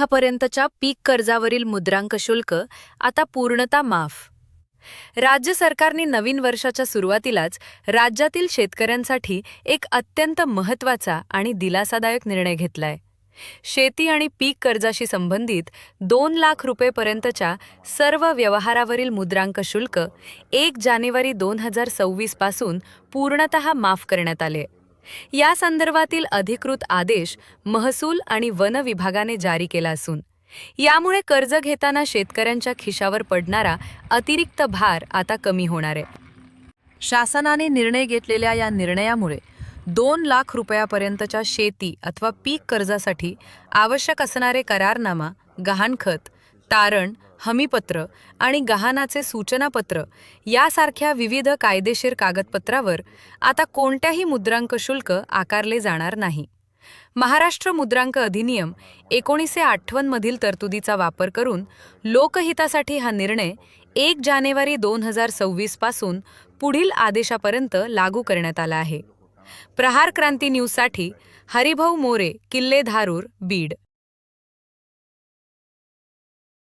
लाखापर्यंतच्या पीक कर्जावरील मुद्रांक शुल्क आता पूर्णतः माफ. राज्य सरकारने नवीन वर्षाच्या सुरुवातीलाच राज्यातील शेतकऱ्यांसाठी एक अत्यंत महत्त्वाचा आणि दिलासादायक निर्णय घेतलाय. शेती आणि पीक कर्जाशी संबंधित 2 लाख रुपयेपर्यंतच्या सर्व व्यवहारावरील मुद्रांक शुल्क 1 जानेवारी 2026 पासून पूर्णतः माफ करण्यात आले. या संदर्भातील अधिकृत आदेश महसूल आणि वन विभागाने जारी केला असून यामुळे कर्ज घेताना शेतकऱ्यांच्या खिशावर पडणारा अतिरिक्त भार आता कमी होणार आहे. शासनाने निर्णय घेतलेल्या या निर्णयामुळे 2 लाख रुपयापर्यंतच्या शेती अथवा पीक कर्जासाठी आवश्यक असणारे करारनामा, गहाणखत, तारण, हमीपत्र आणि गहाणाचे सूचनापत्र यासारख्या विविध कायदेशीर कागदपत्रावर आता कोणत्याही मुद्रांक शुल्क आकारले जाणार नाही. महाराष्ट्र मुद्रांक अधिनियम 1958 मधील तरतुदीचा वापर करून लोकहितासाठी हा निर्णय 1 जानेवारी 2026 पासून पुढील आदेशापर्यंत लागू करण्यात आला आहे. प्रहार क्रांती न्यूजसाठी हरिभाऊ मोरे, किल्ले धारूर, बीड.